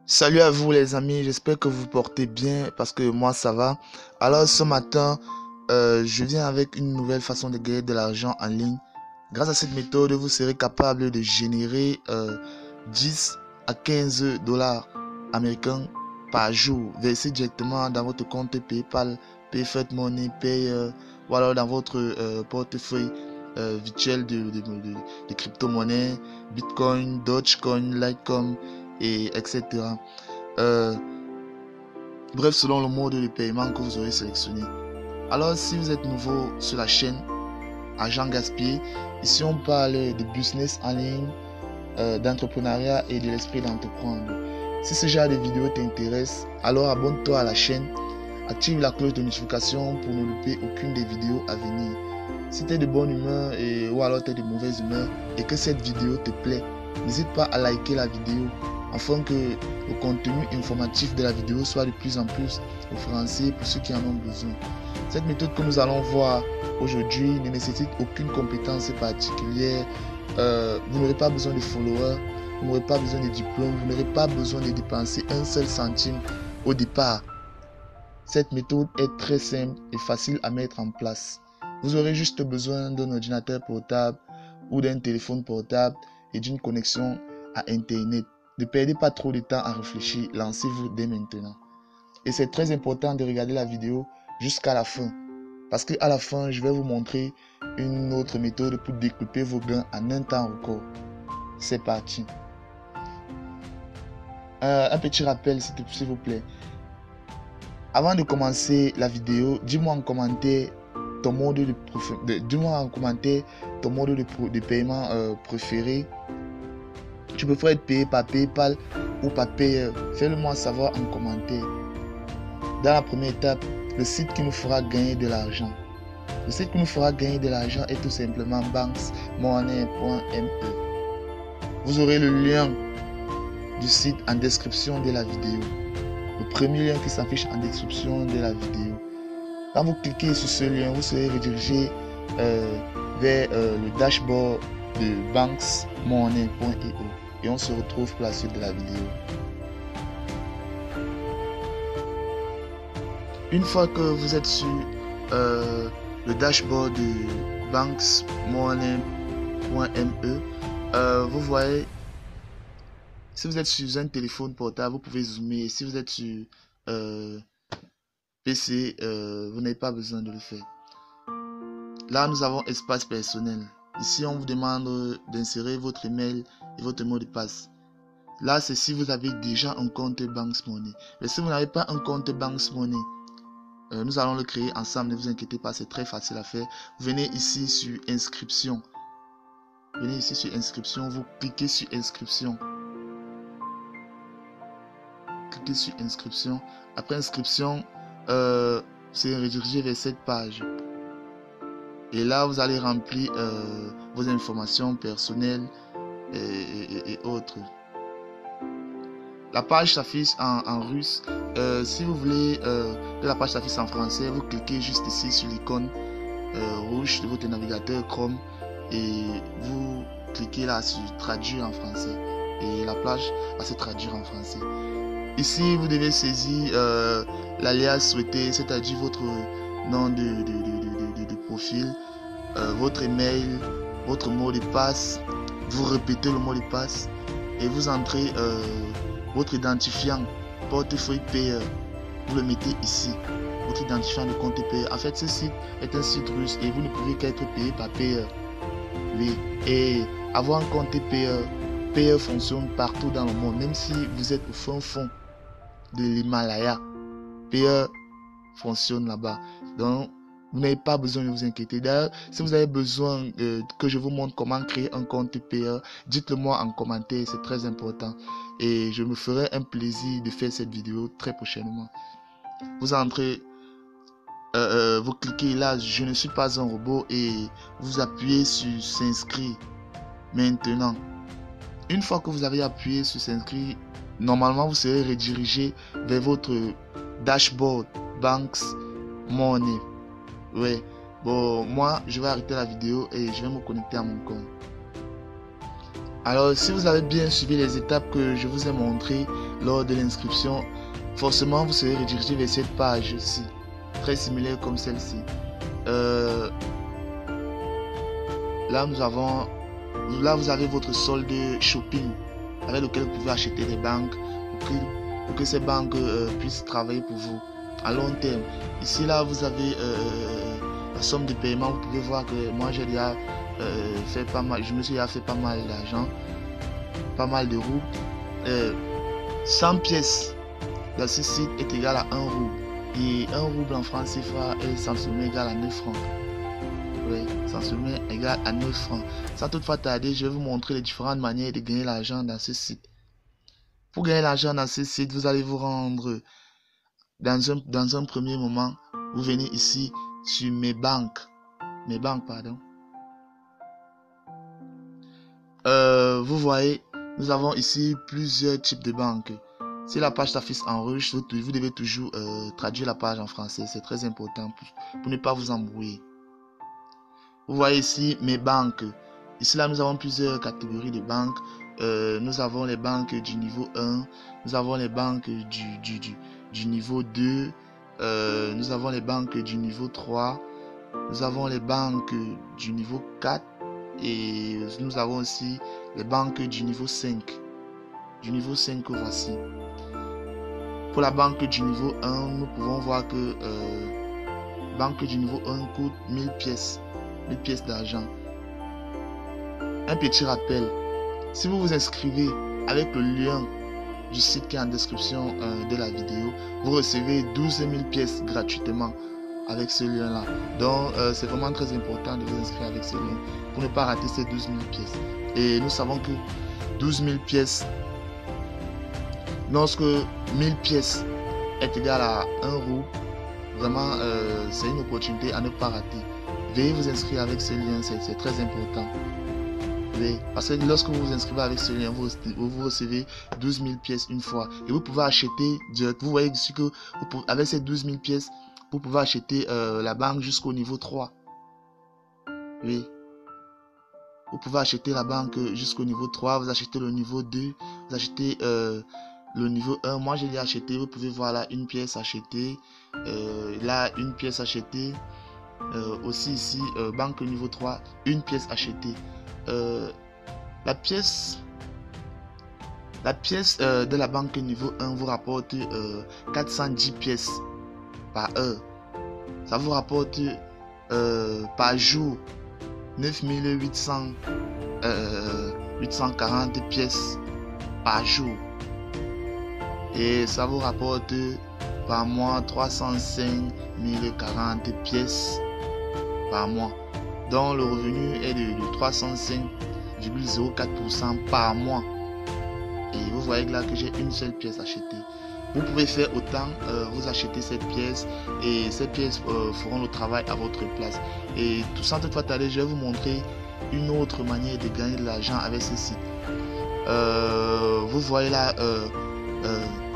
Salut à vous les amis, j'espère que vous vous portez bien parce que moi ça va. Alors ce matin, je viens avec une nouvelle façon de gagner de l'argent en ligne. Grâce à cette méthode, vous serez capable de générer 10 à 15 dollars américains par jour, versés directement dans votre compte PayPal, PayFed Money, Pay, ou alors dans votre portefeuille virtuel de crypto-monnaies, Bitcoin, Dogecoin, Litecoin, et etc. Euh, Bref, selon le mode de paiement que vous aurez sélectionné. Alors, si vous êtes nouveau sur la chaîne Argent Gaspillé, ici on parle de business en ligne, d'entrepreneuriat et de l'esprit d'entreprendre. Si ce genre de vidéo t'intéresse, alors abonne-toi à la chaîne, active la cloche de notification pour ne louper aucune des vidéos à venir. Si tu es de bonne humeur ou alors tu es de mauvaise humeur et que cette vidéo te plaît, n'hésite pas à liker la vidéo afin que le contenu informatif de la vidéo soit de plus en plus référencé pour ceux qui en ont besoin. Cette méthode que nous allons voir aujourd'hui ne nécessite aucune compétence particulière. Vous n'aurez pas besoin de followers, vous n'aurez pas besoin de diplômes, vous n'aurez pas besoin de dépenser un seul centime au départ. Cette méthode est très simple et facile à mettre en place. Vous aurez juste besoin d'un ordinateur portable ou d'un téléphone portable et d'une connexion à Internet. Ne perdez pas trop de temps à réfléchir, lancez-vous dès maintenant. Et c'est très important de regarder la vidéo jusqu'à la fin. Parce qu'à la fin, je vais vous montrer une autre méthode pour découper vos gains en un temps record. C'est parti. Un petit rappel s'il vous plaît. Avant de commencer la vidéo, dis-moi en commentaire ton mode de paiement préféré. Tu peux être payé par PayPal ou par Payer. Fais-le moi savoir en commentaire. Dans la première étape, le site qui nous fera gagner de l'argent. Le site qui nous fera gagner de l'argent est tout simplement banksmoney.me. Vous aurez le lien du site en description de la vidéo. Le premier lien qui s'affiche en description de la vidéo. Quand vous cliquez sur ce lien, vous serez redirigé vers le dashboard de banksmoney.io et on se retrouve pour la suite de la vidéo. Une fois que vous êtes sur le dashboard de banksmoney.me, vous voyez, si vous êtes sur un téléphone portable, vous pouvez zoomer. Si vous êtes sur PC, vous n'avez pas besoin de le faire. Là, nous avons espace personnel. Ici, on vous demande d'insérer votre email et votre mot de passe. Là, c'est si vous avez déjà un compte Banks Money. Mais si vous n'avez pas un compte Banks Money, nous allons le créer ensemble. Ne vous inquiétez pas, c'est très facile à faire. Vous venez ici sur inscription. Venez ici sur inscription. Vous cliquez sur inscription. Cliquez sur inscription. Après inscription, c'est redirigé vers cette page. Et là, vous allez remplir vos informations personnelles et autres. La page s'affiche en russe. Si vous voulez que la page s'affiche en français, vous cliquez juste ici sur l'icône rouge de votre navigateur Chrome et vous cliquez là sur traduire en français. Et la page va se traduire en français. Ici, vous devez saisir l'alias souhaité, c'est-à-dire votre nom de profil, votre email, votre mot de passe. Vous répétez le mot de passe et vous entrez votre identifiant portefeuille payeur. Vous le mettez ici, votre identifiant de compte payeur. En fait, ce site est un site russe et vous ne pouvez qu'être payé par payeur. Oui, et avoir un compte payeur, payeur fonctionne partout dans le monde, même si vous êtes au fond de l'Himalaya, payeur fonctionne là-bas. Donc, vous n'avez pas besoin de vous inquiéter. D'ailleurs, si vous avez besoin que je vous montre comment créer un compte payeur, dites-le moi en commentaire, c'est très important. Et je me ferai un plaisir de faire cette vidéo très prochainement. Vous entrez, vous cliquez là, je ne suis pas un robot et vous appuyez sur s'inscrire maintenant. Une fois que vous avez appuyé sur s'inscrire, normalement vous serez redirigé vers votre dashboard Banks Money. Ouais, bon, moi je vais arrêter la vidéo et je vais me connecter à mon compte. Alors, si vous avez bien suivi les étapes que je vous ai montrées lors de l'inscription, forcément, vous serez redirigé vers cette page-ci, très similaire comme celle-ci. Là, vous avez votre solde shopping avec lequel vous pouvez acheter des banques pour que ces banques puissent travailler pour vous à long terme. Ici, là, vous avez la somme de paiement. Vous pouvez voir que moi, j'ai déjà fait pas mal. Je me suis déjà fait pas mal d'argent, pas mal de roubles. 100 pièces dans ce site est égal à 1 rouble. Et 1 rouble en francs CFA est essentiellement égal à 9 francs. Oui, essentiellement égal à 9 francs. Sans toutefois tarder, je vais vous montrer les différentes manières de gagner l'argent dans ce site. Pour gagner l'argent dans ce site, vous allez vous rendre dans un premier moment. Vous venez ici sur mes banques. Pardon. Vous voyez, nous avons ici plusieurs types de banques. Si la page s'affiche en rouge, vous devez toujours traduire la page en français. C'est très important pour ne pas vous embrouiller. Vous voyez ici mes banques. Ici là, nous avons plusieurs catégories de banques. Nous avons les banques du niveau 1. Nous avons les banques du niveau 2. Nous avons les banques du niveau 3. Nous avons les banques du niveau 4. Et nous avons aussi les banques du niveau 5. Du niveau 5 que voici. Pour la banque du niveau 1, nous pouvons voir que banque du niveau 1 coûte 1000 pièces. 1000 pièces d'argent. Un petit rappel. Si vous vous inscrivez avec le lien du site qui est en description de la vidéo, vous recevez 12 000 pièces gratuitement avec ce lien là. Donc c'est vraiment très important de vous inscrire avec ce lien pour ne pas rater ces 12 000 pièces. Et nous savons que 12 000 pièces, lorsque 1000 pièces est égal à 1 rouble, vraiment c'est une opportunité à ne pas rater. Veuillez vous inscrire avec ce lien, c'est très important. Oui, parce que lorsque vous vous inscrivez avec ce lien, vous recevez 12 000 pièces une fois. Et vous pouvez acheter direct. Vous voyez ici que avec ces 12 000 pièces, vous pouvez acheter la banque jusqu'au niveau 3. Oui. Vous pouvez acheter la banque jusqu'au niveau 3. Vous achetez le niveau 2. Vous achetez le niveau 1. Moi, je l'ai acheté. Vous pouvez voir là une pièce achetée. Là, une pièce achetée. Aussi ici, banque niveau 3, une pièce achetée. La pièce de la banque niveau 1 vous rapporte 410 pièces par heure. Ça vous rapporte par jour 840 pièces par jour. Et ça vous rapporte par mois 305 040 pièces par mois. Donc le revenu est de 305,04% par mois. Et vous voyez là que j'ai une seule pièce achetée. Vous pouvez faire autant, vous achetez cette pièce et ces pièces feront le travail à votre place. Et tout sans toutefois tarder, je vais vous montrer une autre manière de gagner de l'argent avec ce site. Vous voyez là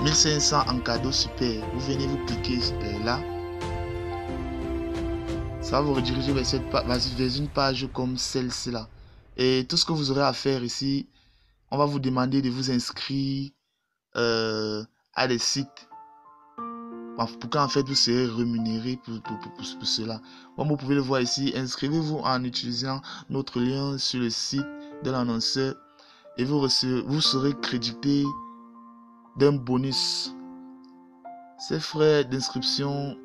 1500 en cadeau super. Vous venez vous cliquer là. Ça va vous rediriger vers une page comme celle-ci là. Et tout ce que vous aurez à faire ici, on va vous demander de vous inscrire à des sites. Pour qu'en fait vous serez rémunéré pour cela. Comme vous pouvez le voir ici, inscrivez-vous en utilisant notre lien sur le site de l'annonceur et vous serez crédité d'un bonus. Ces frais d'inscription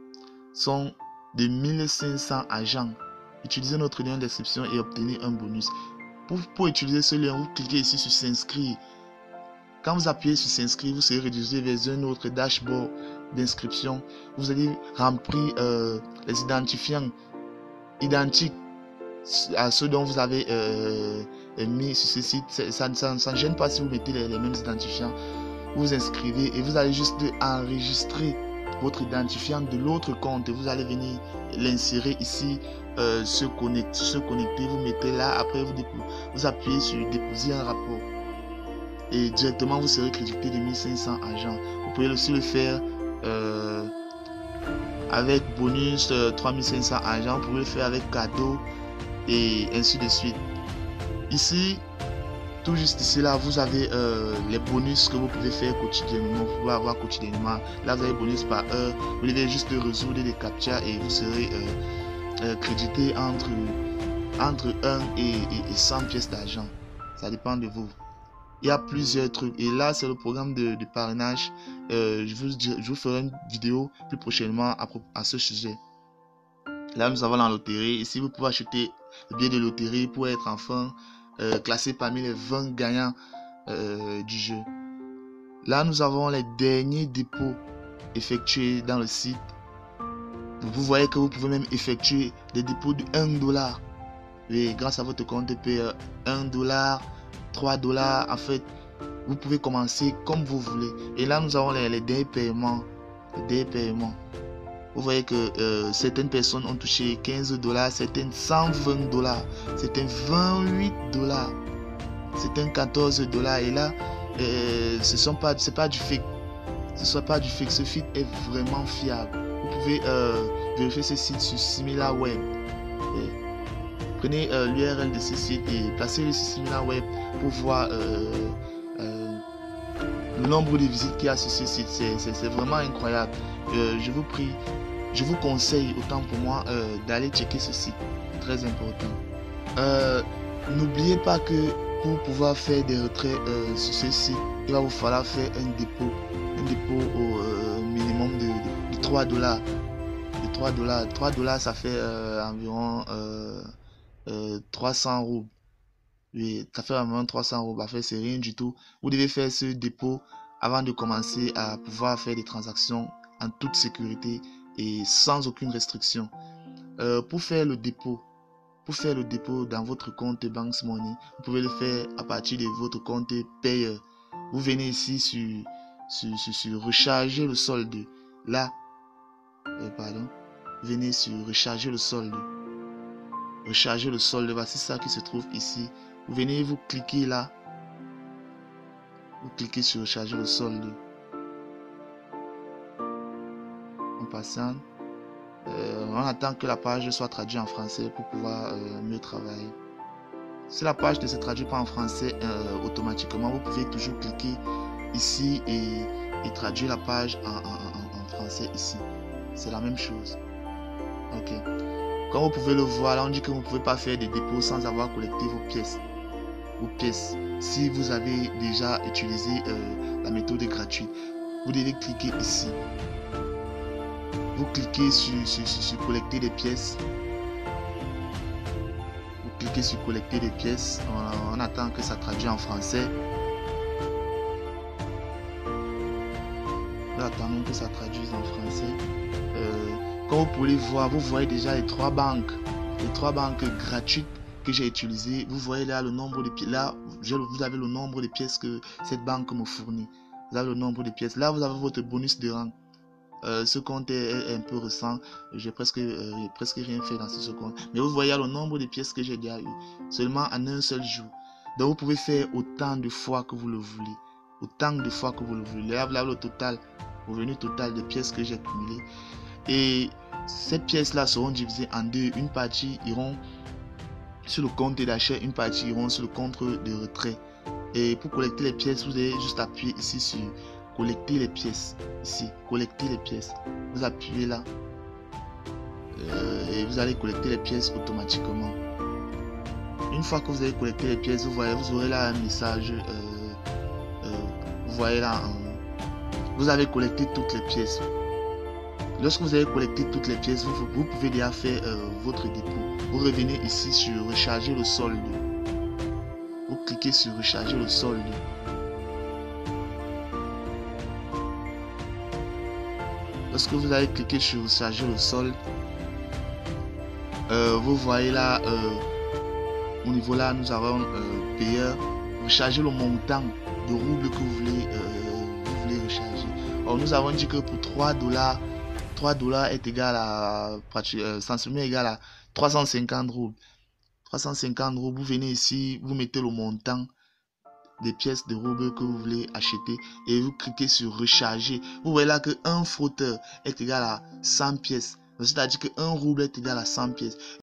sont de 1500 agents. Utilisez notre lien d'inscription et obtenez un bonus. Pour utiliser ce lien, vous cliquez ici sur s'inscrire. Quand vous appuyez sur s'inscrire, vous serez redirigé vers un autre dashboard d'inscription. Vous allez remplir les identifiants identiques à ceux dont vous avez mis sur ce site. Ça ne gêne pas si vous mettez les mêmes identifiants. Vous vous inscrivez et vous allez juste enregistrer votre identifiant de l'autre compte. Vous allez venir l'insérer ici, se connecter, vous mettez là, après vous appuyez sur déposer un rapport et directement vous serez crédité de 1500 agents. Vous pouvez aussi le faire avec bonus 3500 agents, vous pouvez le faire avec cadeau et ainsi de suite. Ici Tout juste ici, là, vous avez les bonus que vous pouvez faire quotidiennement. Vous pouvez avoir quotidiennement. Là, vous avez bonus par heure. Vous devez juste résoudre des captchas et vous serez crédité entre 1 et 100 pièces d'argent. Ça dépend de vous. Il y a plusieurs trucs. Et là, c'est le programme de parrainage. Je vous ferai une vidéo plus prochainement à ce sujet. Là, nous avons la loterie. Ici, vous pouvez acheter le billet de loterie pour être enfin classé parmi les 20 gagnants du jeu. Là, nous avons les derniers dépôts effectués dans le site. Vous voyez que vous pouvez même effectuer des dépôts de $1. Et grâce à votre compte paye $1, $3. En fait, vous pouvez commencer comme vous voulez. Et là, nous avons les derniers paiements. Vous voyez que certaines personnes ont touché $15, certaines $120, certaines $28, certaines $14. Et là, c'est pas du fake. Ce site est vraiment fiable. Vous pouvez vérifier ce site sur SimilarWeb. Prenez l'URL de ce site et placez-le sur SimilarWeb pour voir le nombre de visites qu'il y a sur ce site. C'est vraiment incroyable. Je vous conseille, autant pour moi, d'aller checker ce site. Très important. N'oubliez pas que pour pouvoir faire des retraits sur ce site, il va vous falloir faire un dépôt au minimum de $3. De $3, ça fait environ 300 roubles. Oui, ça fait environ 300 roubles. C'est rien du tout. Vous devez faire ce dépôt avant de commencer à pouvoir faire des transactions en toute sécurité et sans aucune restriction. Pour faire le dépôt dans votre compte Banks Money, vous pouvez le faire à partir de votre compte payeur. Vous venez ici sur recharger le solde. Là, venez sur recharger le solde. Recharger le solde, voici ça qui se trouve ici. Vous venez, vous cliquez là. Vous cliquez sur recharger le solde. On patiente. On attend que la page soit traduite en français pour pouvoir mieux travailler. Si la page ne se traduit pas en français automatiquement, vous pouvez toujours cliquer ici et traduire la page en français ici. C'est la même chose. Ok. Comme vous pouvez le voir, là on dit que vous ne pouvez pas faire des dépôts sans avoir collecté vos pièces. Si vous avez déjà utilisé la méthode gratuite, vous devez cliquer ici. Vous cliquez sur collecter des pièces. Vous cliquez sur collecter des pièces. On attend que ça traduise en français. Nous attendons que ça traduise en français. Comme vous pouvez voir, vous voyez déjà les trois banques gratuites que j'ai utilisées. Vous voyez là le nombre de pièces. Là, vous avez le nombre de pièces que cette banque me fournit. Vous avez le nombre de pièces. Là, vous avez votre bonus de rang. Ce compte est un peu récent. J'ai presque rien fait dans ce compte. Mais vous voyez le nombre de pièces que j'ai déjà eu. Seulement en un seul jour. Donc vous pouvez faire autant de fois que vous le voulez. Autant de fois que vous le voulez. Là, vous avez le total, revenu total de pièces que j'ai cumulées. Et ces pièces-là seront divisées en deux. Une partie iront sur le compte d'achat, une partie iront sur le compte de retrait. Et pour collecter les pièces, vous allez juste appuyer ici sur collecter les pièces. Ici, collecter les pièces. Vous appuyez là. Et vous allez collecter les pièces automatiquement. Une fois que vous avez collecté les pièces, vous aurez là un message. Vous voyez là, vous avez collecté toutes les pièces. Lorsque vous avez collecté toutes les pièces, vous pouvez déjà faire votre dépôt. Vous revenez ici sur recharger le solde. Vous cliquez sur recharger le solde. Lorsque vous avez cliqué sur recharger le solde, vous voyez là, au niveau là, nous avons payeur. Recharger le montant de roubles que vous voulez recharger. Alors, nous avons dit que pour $3, $3 est égal à sensiblement égal à 350 roubles. 350 roubles, vous venez ici, vous mettez le montant des pièces de roubles que vous voulez acheter et vous cliquez sur recharger. Vous voyez là que un frotteur est égal à 100 pièces. C'est-à-dire que 1 rouble est égal à 100 pièces.